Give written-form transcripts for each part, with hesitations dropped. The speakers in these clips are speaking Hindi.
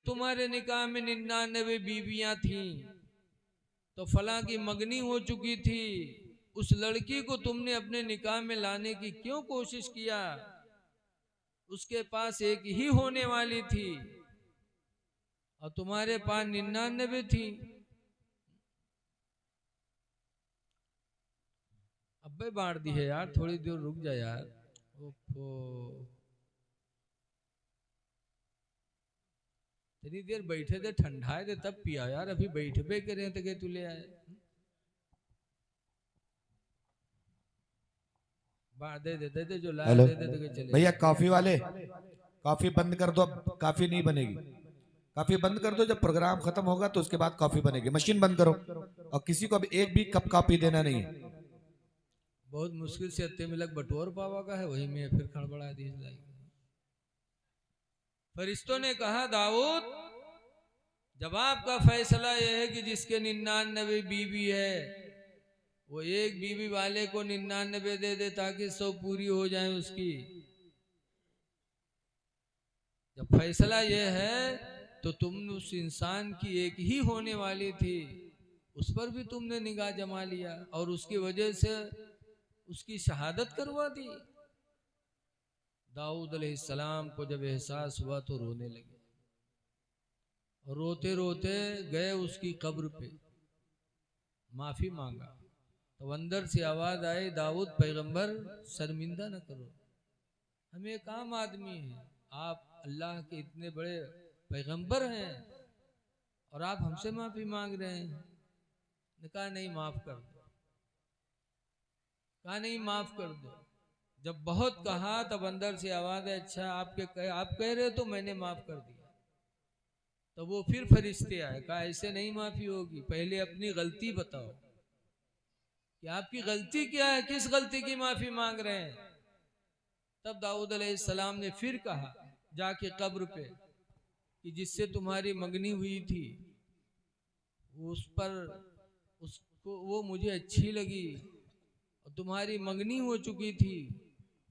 तुम्हारे निकाह में 99 बीवियां थीं, तो फलां की मंगनी हो चुकी थी, उस लड़की को तुमने अपने निकाह में लाने की क्यों कोशिश किया? उसके पास एक ही होने वाली थी और तुम्हारे पास 99 थी। अबे बांट दी है यार, थोड़ी देर रुक जा यार। ओफो, इतनी देर बैठे थे, ठंडाए थे तब पिया यार, अभी बैठे पे करे थे तू ले आए। दे देते थे जो लाए, दे देते चले। भैया कॉफी वाले, कॉफी बंद कर दो, अब कॉफी नहीं बनेगी। कॉफी बंद कर दो, जब प्रोग्राम खत्म होगा तो उसके बाद कॉफी बनेगी। मशीन बंद करो, और किसी को अब एक भी कप कॉफी देना नहीं है। बहुत मुश्किल से अत्ते मिलक बटोर पावा का है, वही में फिर खड़बड़ा दी। फरिश्तों ने कहा दाऊद, जवाब का फैसला यह है कि जिसके 99 बीवी है वो एक बीवी वाले को 99 दे दे ताकि 100 पूरी हो जाए उसकी। जब फैसला यह है तो तुम उस इंसान की एक ही होने वाली थी, उस पर भी तुमने निगाह जमा लिया और उसकी वजह से उसकी शहादत करवा दी। दाऊद अलैहिस्सलाम को जब एहसास हुआ तो रोने लगे, और रोते रोते गए उसकी कब्र पे, माफी मांगा। तो अंदर से आवाज आई, दाऊद पैगंबर शर्मिंदा न करो, हम एक आम आदमी हैं, आप अल्लाह के इतने बड़े पैगंबर हैं और आप हमसे माफी मांग रहे हैं। ने कहा नहीं माफ कर दो, कहा नहीं माफ कर दो। जब बहुत कहा तब अंदर से आवाज है, अच्छा आप कह रहे हो तो मैंने माफ कर दिया। तो वो फिर फरिश्ते आए, कहा ऐसे नहीं माफी होगी, पहले अपनी गलती बताओ कि आपकी गलती क्या है, किस गलती की माफी मांग रहे हैं। तब दाऊद अलैहिस्सलाम ने फिर कहा जाके कब्र पे कि जिससे तुम्हारी मंगनी हुई थी उस पर उसको वो मुझे अच्छी लगी और तुम्हारी मंगनी हो चुकी थी,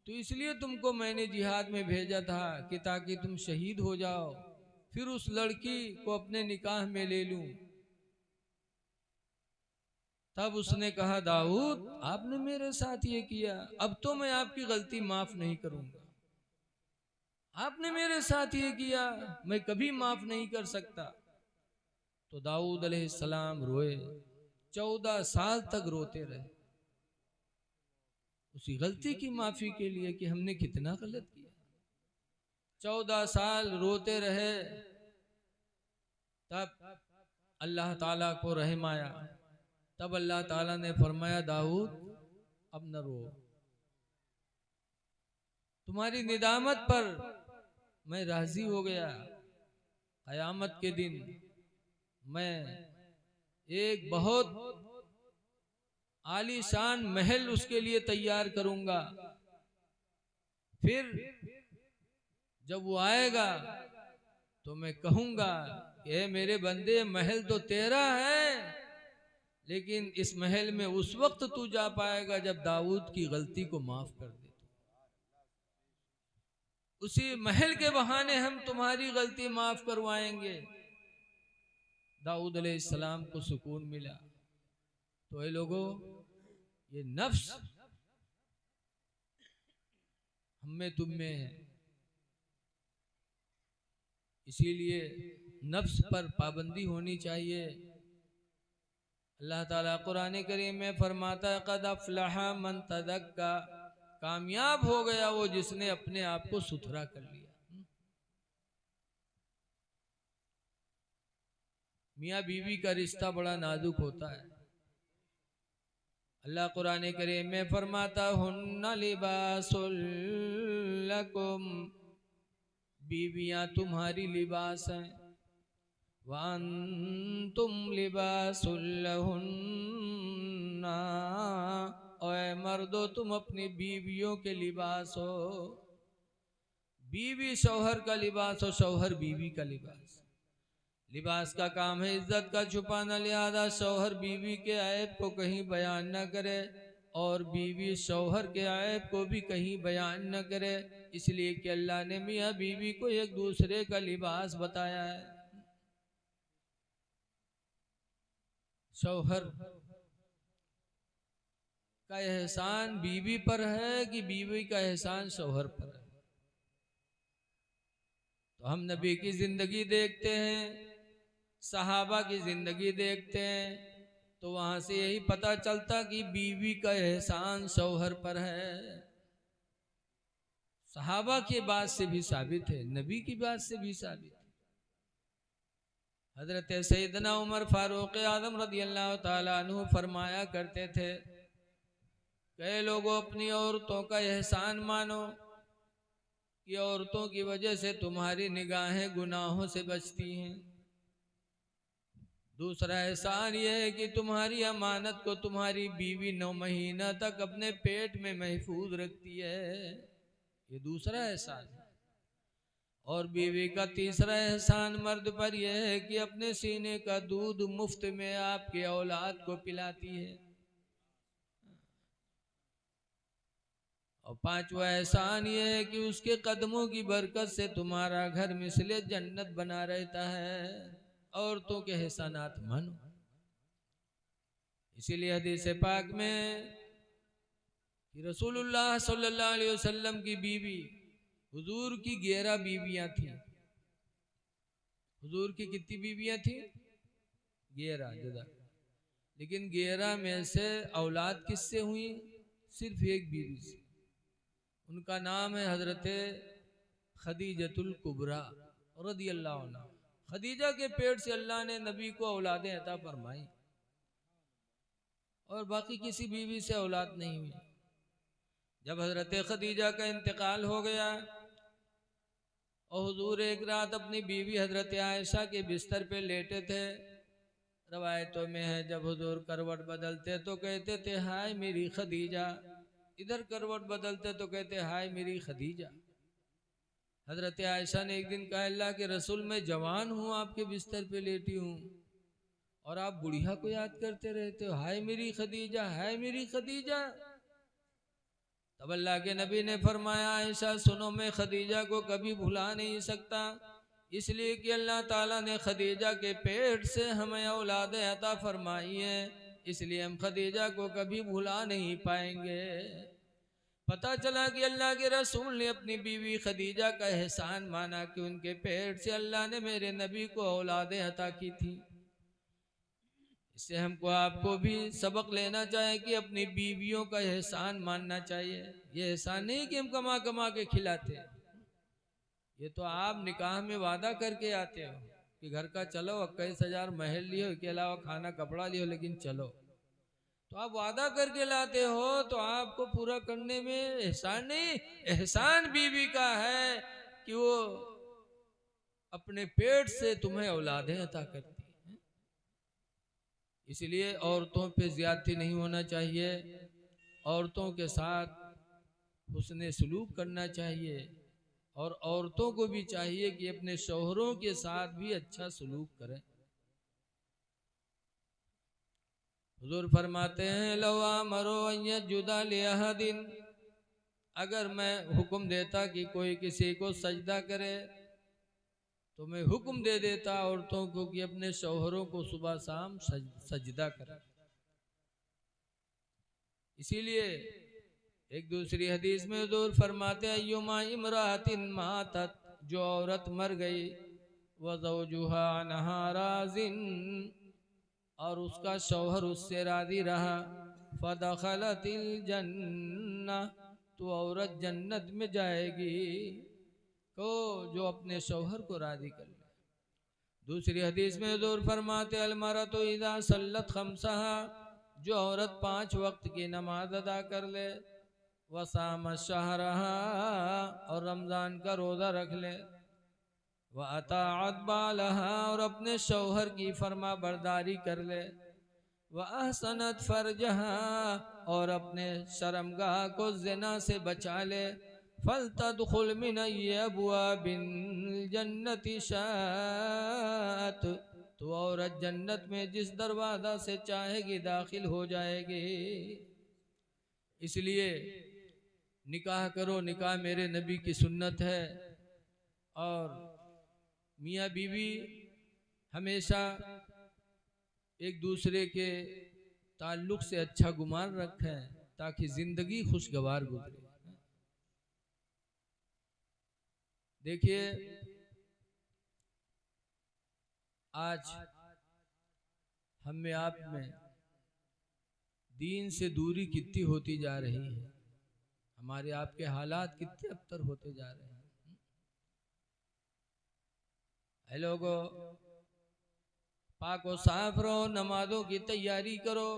तो इसलिए तुमको मैंने जिहाद में भेजा था कि ताकि तुम शहीद हो जाओ, फिर उस लड़की को अपने निकाह में ले लूं। तब उसने कहा दाऊद आपने मेरे साथ ये किया, अब तो मैं आपकी गलती माफ नहीं करूंगा। आपने मेरे साथ ये किया, मैं कभी माफ नहीं कर सकता। तो दाऊद अलैहिस्सलाम रोए, 14 साल तक रोते रहे उसी गलती की माफी के लिए कि हमने कितना गलत किया। 14 साल रोते रहे, तब अल्लाह ताला को रहम आया। तब अल्लाह ताला ने फरमाया दाऊद अब न रो, तुम्हारी निदामत पर मैं राजी हो गया। कयामत के दिन मैं एक बहुत आलीशान महल उसके लिए तैयार करूंगा, फिर जब वो आएगा तो मैं कहूंगा कि मेरे बंदे महल तो तेरा है, लेकिन इस महल में उस वक्त तू जा पाएगा जब दाऊद की गलती को माफ कर दे। उसी महल के बहाने हम तुम्हारी गलती माफ करवाएंगे। दाऊद अलैहिस्सलाम को सुकून मिला। तो ये लोगों, ये नफ्स हम में तुम में है, इसीलिए नफ्स पर पाबंदी होनी चाहिए। अल्लाह ताला कुरान करीम में फरमाता है क़द अफ़लह मन तज़क्का, कामयाब हो गया वो जिसने अपने आप को सुथरा कर लिया। मियाँ बीवी का रिश्ता बड़ा नाजुक होता है। अल्लाह कुरान करीम में फरमाता हुन्ना लिबासुल लकुम, बीवियां तुम्हारी लिबास हैं, वअंतुम लिबासुल लहुन्ना, और मर्दो तुम अपनी बीवियों के लिबास हो। बीवी शौहर का लिबास हो, शौहर बीवी का लिबास। लिबास का काम है इज्जत का छुपाना, लिहाजा शौहर बीवी के ऐब को कहीं बयान न करे और बीवी शौहर के ऐब को भी कहीं बयान न करे, इसलिए कि अल्लाह ने मियाँ बीवी को एक दूसरे का लिबास बताया है। शौहर का एहसान बीवी पर है कि बीवी का एहसान शौहर पर है? तो हम नबी की जिंदगी देखते हैं, सहाबा की जिंदगी देखते हैं, तो वहां से यही पता चलता कि बीवी का एहसान शौहर पर है। सहाबा की बात से भी साबित है, नबी की बात से भी साबित है। हजरत सैयदना उमर फारूक आजम रदी अल्लाह ताला अन्हु फरमाया करते थे, कई लोगों अपनी औरतों का एहसान मानो कि औरतों की वजह से तुम्हारी निगाहें गुनाहों से बचती हैं। दूसरा एहसान यह है कि तुम्हारी अमानत को तुम्हारी बीवी 9 महीना तक अपने पेट में महफूज रखती है, ये दूसरा एहसान है। और बीवी का तीसरा एहसान मर्द पर यह है कि अपने सीने का दूध मुफ्त में आपके औलाद को पिलाती है। और पांचवा एहसान यह है कि उसके कदमों की बरकत से तुम्हारा घर मिसले जन्नत बना रहता है। औरतों के एहसानात मानो। इसीलिए हदीस पाक में कि रसूलुल्लाह सल्लल्लाहु अलैहि वसल्लम की बीवी, हुजूर की 11 बीवियां थी। हुजूर की कितनी बीवियां थी? 11 जदा। लेकिन 11 में से औलाद किससे हुई? सिर्फ एक बीवी से। उनका नाम है हजरत खदीजतुल कुबरा रदी अल्लाह अन्हा। खदीजा के पेट से अल्लाह ने नबी को औलादें अता फरमाई और बाकी किसी बीवी से औलाद नहीं हुई। जब हजरत खदीजा का इंतकाल हो गया और हुजूर एक रात अपनी बीवी हजरत आयशा के बिस्तर पे लेटे थे, रवायतों में है जब हुजूर करवट बदलते तो कहते थे हाय मेरी खदीजा, इधर करवट बदलते तो कहते हाय मेरी खदीजा। हजरत आयशा ने एक दिन कहा, अल्लाह के रसूल मैं जवान हूँ, आपके बिस्तर पे लेटी हूँ और आप बुढ़िया को याद करते रहते हो, हाय मेरी खदीजा, हाय मेरी खदीजा। तब अल्लाह के नबी ने फरमाया, आयशा सुनो, मैं खदीजा को कभी भुला नहीं सकता, इसलिए कि अल्लाह ताला ने खदीजा के पेट से हमें औलादें अता फरमाई है, इसलिए हम खदीजा को कभी भुला नहीं पाएंगे। पता चला कि अल्लाह के रसूल ने अपनी बीवी खदीजा का एहसान माना कि उनके पेट से अल्लाह ने मेरे नबी को औलादें अता की थी। इससे हमको आपको भी सबक लेना चाहिए कि अपनी बीवियों का एहसान मानना चाहिए। ये एहसान नहीं कि हम कमा कमा के खिलाते, ये तो आप निकाह में वादा करके आते हो कि घर का चलो 21,000 महल लियो, इसके अलावा खाना कपड़ा लियो, लेकिन चलो। तो आप वादा करके लाते हो तो आपको पूरा करने में एहसान नहीं, एहसान बीवी का है कि वो अपने पेट से तुम्हें औलादें अता करती है। इसलिए औरतों पे ज्यादती नहीं होना चाहिए, औरतों के साथ हुस्ने सलूक करना चाहिए और औरतों को भी चाहिए कि अपने शौहरों के साथ भी अच्छा सलूक करें। हुजूर फरमाते हैं, लवा मरो जुदा लिया दिन, अगर मैं हुक्म देता कि कोई किसी को सजदा करे तो मैं हुक्म दे देता औरतों को कि अपने शौहरों को सुबह शाम सजदा करें। इसीलिए एक दूसरी हदीस में हुजूर फरमाते हैं, अय्युमा इमरातिन मातत, जो औरत मर गई, व ज़ौजुहा अन्हा राज़िन, और उसका शौहर उससे राजी रहा, फदखलतिल जन्नह, तो औरत जन्नत में जाएगी। तो जो अपने शौहर को राजी कर ले। दूसरी हदीस में हुजूर फरमाते, अलमरतु इज़ा सल्लत खम्सहा, जो औरत 5 वक्त की नमाज अदा कर ले, वसाम शहरहा, और रमज़ान का रोज़ा रख ले, व अताअत बालहा, और अपने शौहर की फरमा बरदारी कर ले, व अहसनत फरजहा, और अपने शर्मगाह को ज़िना से बचा ले, फलतदखुल मिन अब्वाबिन जन्नति शात, तो औरत जन्नत में जिस दरवाज़ा से चाहेगी दाखिल हो जाएगी। इसलिए निकाह करो, निकाह मेरे नबी की सुन्नत है। और मियाँ बीवी हमेशा एक दूसरे के ताल्लुक से अच्छा गुमान रखें ताकि जिंदगी खुशगवार गुजरे। देखिए आज हम में आप में दीन से दूरी कितनी होती जा रही है, हमारे आपके हालात कितने अबतर होते जा रहे हैं। है लोगो, पाक व साफ रहो, नमाजों की तैयारी करो।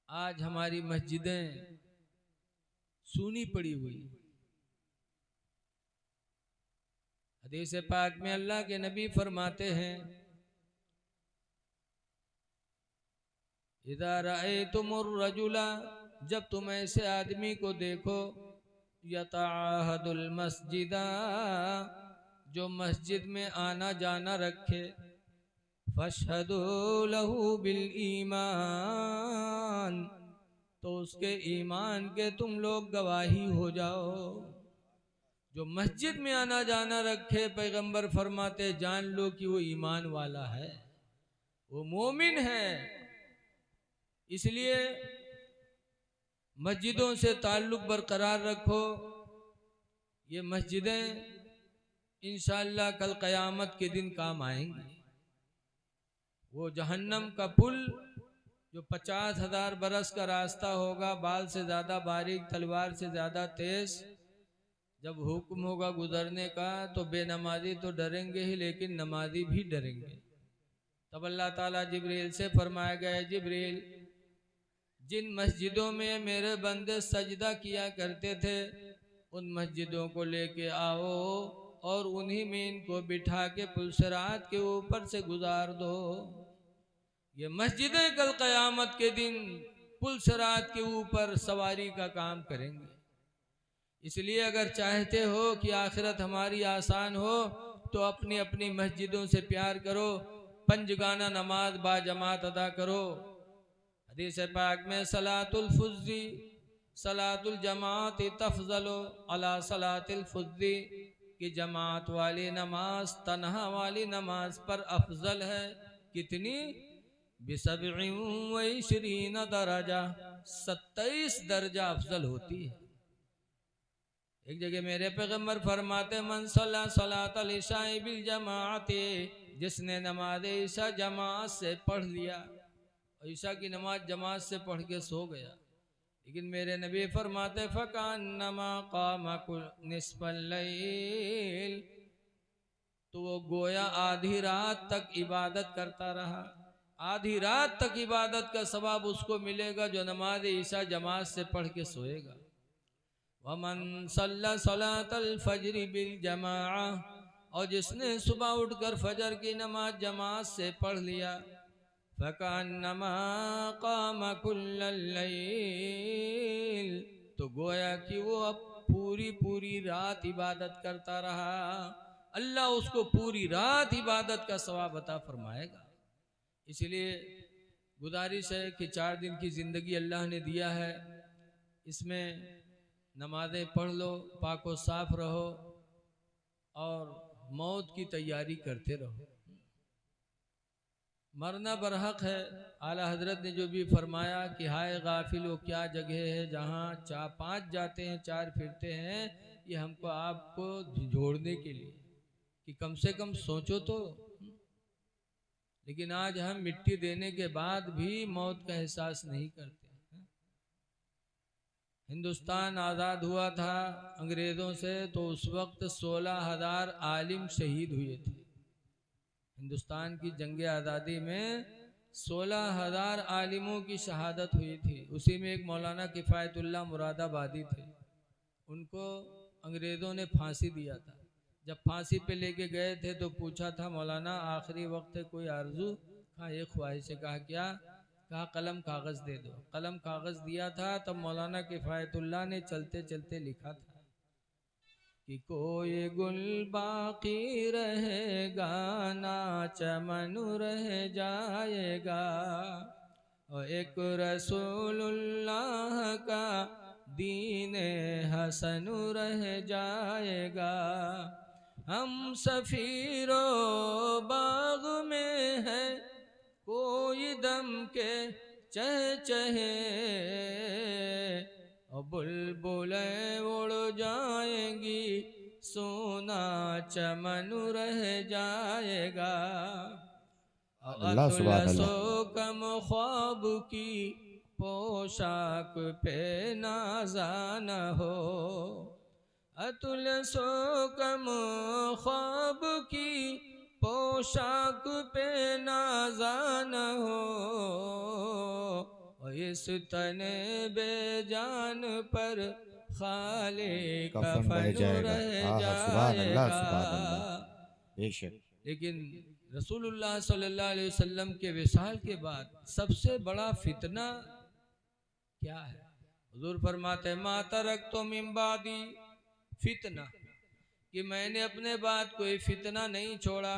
आज हमारी मस्जिदें सूनी पड़ी हुई। हदीस पाक में अल्लाह के नबी फरमाते हैं, इज़ा रअयतुमुर रजुला, जब तुम ऐसे आदमी को देखो, यतअहदुल मस्जिदा, जो मस्जिद में आना जाना रखे, फशहदू लहू बिल ईमान, तो उसके ईमान के तुम लोग गवाही हो जाओ। जो मस्जिद में आना जाना रखे, पैगंबर फरमाते जान लो कि वो ईमान वाला है, वो मोमिन है। इसलिए मस्जिदों से ताल्लुक बरकरार रखो। ये मस्जिदें इंशाअल्लाह कल क़यामत के दिन काम आएंगी। वो जहन्नम का पुल जो 50,000 बरस का रास्ता होगा, बाल से ज़्यादा बारीक, तलवार से ज़्यादा तेज, जब हुक्म होगा गुजरने का तो बेनमाजी तो डरेंगे ही, लेकिन नमाजी भी डरेंगे। तब अल्लाह ताला जिब्रील से फरमाया गया, जिब्रील, जिन मस्जिदों में मेरे बंदे सजदा किया करते थे उन मस्जिदों को लेके आओ और उन्हीं में इनको बिठा के पुलसरात के ऊपर से गुजार दो। ये मस्जिदें कल क़यामत के दिन पुलसरात के ऊपर सवारी का काम करेंगे। इसलिए अगर चाहते हो कि आखिरत हमारी आसान हो तो अपनी अपनी मस्जिदों से प्यार करो, पंजगाना नमाज बाजमात अदा करो। हदीस पाक में सलातुल फुज़्ज़ी, सलातुल जमात तफज़लो अला सलातिल फुज़्ज़ी, कि जमात वाली नमाज तन्हा वाली नमाज पर अफजल है। कितनी? बिसब्इन व इशरीन दरजा, 27 दर्जा अफजल होती है। एक जगह मेरे पैगंबर फरमाते, मन सल्ला सलातल इशा बिल जमाअते, जिसने नमाज ईशा जमात से पढ़ लिया, ईशा की नमाज जमात से पढ़ के सो गया, लेकिन मेरे नबी फरमाते फकान्नमा कामा निस्फल लैल, तो वो गोया आधी रात तक इबादत करता रहा। आधी रात तक इबादत का सवाब उसको मिलेगा जो नमाज ईशा जमात से पढ़ के सोएगा। वमन सल्ला सलातल फज्र बिल जमाआ, और जिसने सुबह उठकर फजर की नमाज जमात से पढ़ लिया, फकान्नमा कामा कुल्लल लैल, तो गोया कि वो अब पूरी पूरी रात इबादत करता रहा। अल्लाह उसको पूरी रात इबादत का सवाब अता फरमाएगा। इसलिए गुजारिश है कि 4 दिन की ज़िंदगी अल्लाह ने दिया है, इसमें नमाज़ें पढ़ लो, पाको साफ रहो और मौत की तैयारी करते रहो। मरना बरहक है। आला हजरत ने जो भी फरमाया कि हाय गाफिल वो क्या जगह है जहाँ 5 जाते हैं 4 फिरते हैं, ये हमको आपको जोड़ने के लिए कि कम से कम सोचो तो। लेकिन आज हम मिट्टी देने के बाद भी मौत का एहसास नहीं करते। हिंदुस्तान आज़ाद हुआ था अंग्रेज़ों से तो उस वक्त 16,000 आलिम शहीद हुए थे। हिंदुस्तान की जंग आज़ादी में 16,000 आलिमों की शहादत हुई थी। उसी में एक मौलाना किफ़ायतुल्लाह मुरादाबादी थे, उनको अंग्रेज़ों ने फांसी दिया था। जब फांसी पे लेके गए थे तो पूछा था, मौलाना आखिरी वक्त है, कोई आरजू? कहा एक ख्वाहिश है। कहा क्या? कहा कलम कागज़ दे दो। कलम कागज़ दिया था। तब मौलाना किफ़ायतुल्लाह ने चलते चलते लिखा था कि कोई गुल बाकी रहेगा ना चमन रह जाएगा, और एक रसूलुल्लाह का दीन हसन रह जाएगा। हम सफीरो बाग में है, कोई दम के चहचहे, और बुलबुलें उड़ जाएंगी, सोना चमन रह जाएगा। अल्लाह सुभान अतुल सो अल्लाह। कम ख्वाब की पोशाक पे नाज़ा न हो, अतुल सो कम ख्वाब की पोशाक पे नाज़ा न हो, और इस तने बेजान पर खाली कफन रह कफन जाएगा। रह हाँ सुभान अल्लाह सुभान जाएगा। अल्लाह। बेशक। लेकिन रसूलुल्लाह सल्लल्लाहु अलैहि वसल्लम के विसाल के बाद सबसे बड़ा फितना क्या है? हुजूर फरमाते मा तरक्तु मिन बादी फितना, कि मैंने अपने बाद कोई फितना नहीं छोड़ा।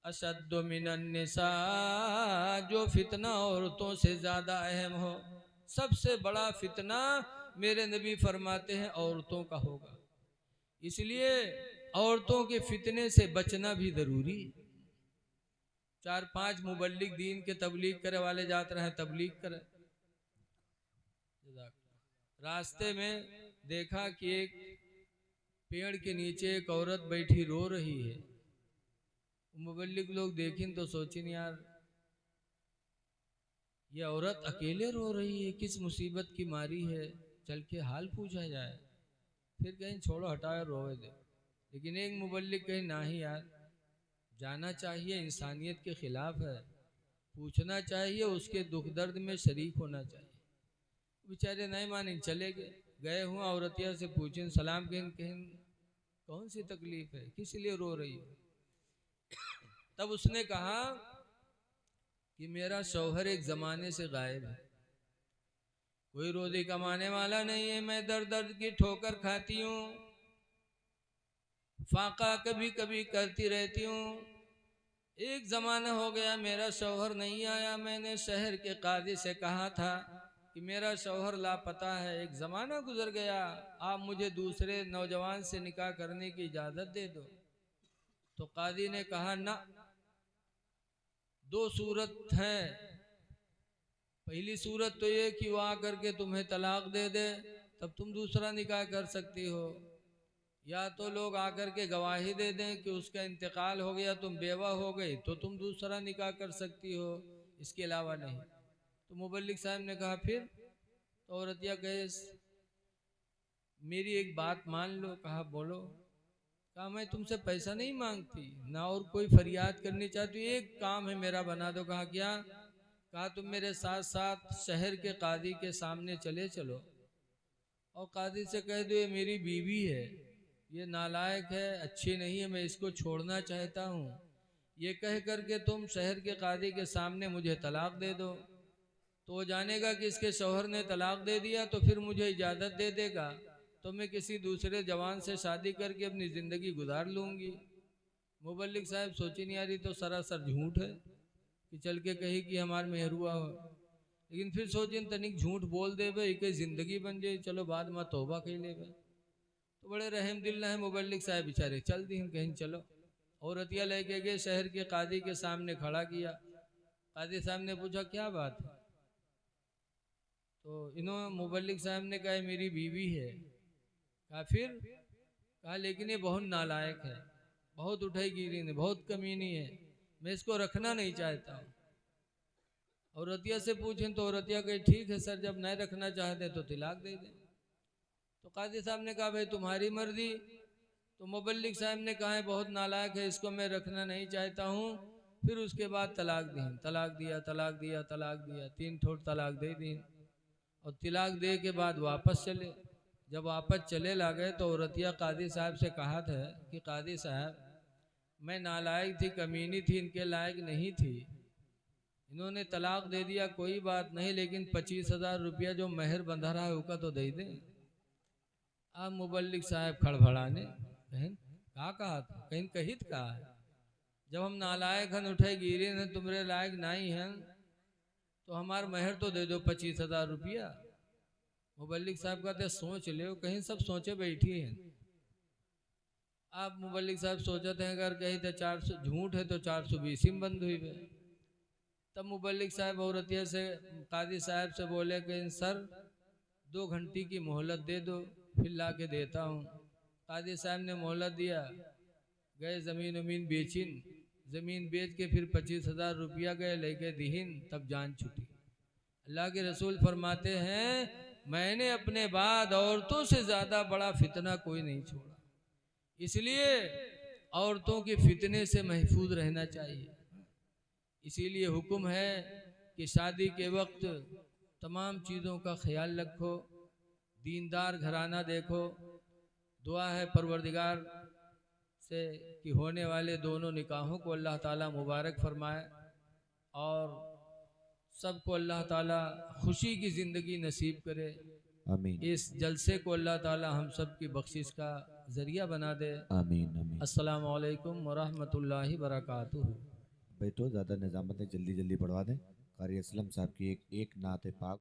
अशद्दु मिनन निसा, जो फितना औरतों से ज्यादा अहम हो। सबसे बड़ा फितना मेरे नबी फरमाते हैं औरतों का होगा। इसलिए औरतों के फितने से बचना भी जरूरी। 4-5 मुबल्लिग दीन के तबलीग करे वाले जाते रहे, तबलीग करे। रास्ते में देखा कि एक पेड़ के नीचे एक औरत बैठी रो रही है। मुबल्लिग लोग देखें तो सोचें यार ये औरत अकेले रो रही है, किस मुसीबत की मारी है, चल के हाल पूछा जाए। फिर कहीं छोड़ो हटाओ रोवे दे। लेकिन एक मुबल्लिग कहीं ना ही यार, जाना चाहिए, इंसानियत के खिलाफ है, पूछना चाहिए, उसके दुख दर्द में शरीक होना चाहिए। बेचारे नहीं माने, चले गए हुआ औरतिया से पूछें, सलाम कहें, कौन सी तकलीफ है, किस लिए रो रही हो? तब उसने कहा कि मेरा शौहर एक जमाने से गायब है, कोई रोजी कमाने वाला नहीं है, मैं दर दर्द की ठोकर खाती हूँ, फाका कभी कभी करती रहती हूँ। एक जमाना हो गया मेरा शौहर नहीं आया, मैंने शहर के काजी से कहा था कि मेरा शौहर लापता है, एक ज़माना गुजर गया, आप मुझे दूसरे नौजवान से निकाह करने की इजाज़त दे दो। तो काजी ने कहा ना, 2 सूरत हैं। पहली सूरत तो ये कि वो आकर के तुम्हें तलाक दे दे, तब तुम दूसरा निकाह कर सकती हो, या तो लोग आकर के गवाही दे दें कि उसका इंतकाल हो गया, तुम बेवा हो गई, तो तुम दूसरा निकाह कर सकती हो, इसके अलावा नहीं। तो मुबल्लिग साहब ने कहा फिर? तो औरतिया कहे मेरी एक बात मान लो। कहा बोलो। कहा मैं तुमसे पैसा नहीं मांगती, ना और कोई फरियाद करनी चाहती, एक काम है मेरा बना दो। कहा क्या? कहा तुम मेरे साथ साथ शहर के काजी के सामने चले चलो और काजी से कह दो ये मेरी बीवी है, ये नालायक है, अच्छी नहीं है, मैं इसको छोड़ना चाहता हूँ। ये कह करके तुम शहर के काजी के सामने मुझे तलाक दे दो, तो वो जानेगा कि इसके शौहर ने तलाक दे दिया, तो फिर मुझे इजाज़त दे देगा, तो मैं किसी दूसरे जवान से शादी करके अपनी ज़िंदगी गुजार लूँगी। मुबल्लिग साहब सोची नहीं आ रही तो सरासर झूठ है कि चल के कही कि हमार मेहरुआ हो। लेकिन फिर सोचिन तनिक झूठ बोल दे भाई कई ज़िंदगी बन जाए, चलो बाद में तौबा कही ले। तो बड़े रहम दिल है मुबल्लिग साहब, बेचारे चल दी कहीं चलो। औरतिया लेके गए, शहर के काजी के सामने खड़ा किया। काजी साहब ने पूछा क्या बात है? तो इन्होंने मुबल्लिग साहब ने कहा मेरी बीवी है। कहा फिर? कहा लेकिन ये बहुत नालायक है, बहुत उठाई गिरी ने, बहुत कमीनी है, मैं इसको रखना नहीं चाहता हूँ। औरतिया से पूछें तो औरतिया कहे ठीक है सर, जब नहीं रखना चाहते तो तलाक दे दें। तो काजी साहब ने कहा भाई तुम्हारी मर्जी। तो मुबल्लिग साहब ने कहा बहुत नालायक है, इसको मैं रखना नहीं चाहता हूँ। फिर उसके बाद तलाक दी, तलाक दिया, तलाक दिया, तलाक दिया, 3 ठोट तलाक दे दी। और तलाक दे के बाद वापस चले। जब वापस चले ला गए तो औरतिया काजी साहब से कहा था कि काजी साहब मैं नालायक थी, कमीनी थी, इनके लायक नहीं थी, इन्होंने तलाक दे दिया कोई बात नहीं, लेकिन 25,000 रुपया जो मेहर बंधा रहा है उसका तो दे दें। आप मुबल्लिग साहब खड़बड़ाने कहीं कहा था, कहीं कहित कहा है, जब हम नालायक हन उठे गिरे न तुम्हारे लायक नहीं हैं तो हमार मेहर तो दे दो 25,000 रुपया। मुबल्लिग साहब कहते सोच ले, कहीं सब सोचे बैठी हैं। आप मुबल्लिक साहब सोचते हैं अगर कहीं तो 400 झूठ है तो 420 में बंद हुई है। तब मुबल्लिक साहब औरतिया से कादी साहब से बोले कि सर 2 घंटे की मोहलत दे दो, फिर ला के देता हूँ। कादी साहब ने मोहलत दिया, गए ज़मीन उमीन बेचिन, ज़मीन बेच के फिर 25,000 रुपया गए लेके दीहिन, तब जान छुटी। अल्लाह के रसूल फरमाते हैं मैंने अपने बाद औरतों से ज़्यादा बड़ा फितना कोई नहीं छोड़ा, इसलिए औरतों के फितने से महफूज रहना चाहिए। इसीलिए हुक्म है कि शादी के वक्त तमाम चीज़ों का ख्याल रखो, दीनदार घराना देखो। दुआ है परवरदिगार से कि होने वाले दोनों निकाहों को अल्लाह ताला मुबारक फरमाए और सबको अल्लाह ताला खुशी की ज़िंदगी नसीब करे। आमीन इस जलसे को अल्लाह ताला हम सब की बख्शिश का ज़रिया बना दे। आमीन आमीन। अस्सलामु अलैकुम वरहमतुल्लाहि बरकातुहू। बैठो, ज़्यादा निजामत है, जल्दी जल्दी पढ़वा दें। कारी असलम साहब की एक नात पाक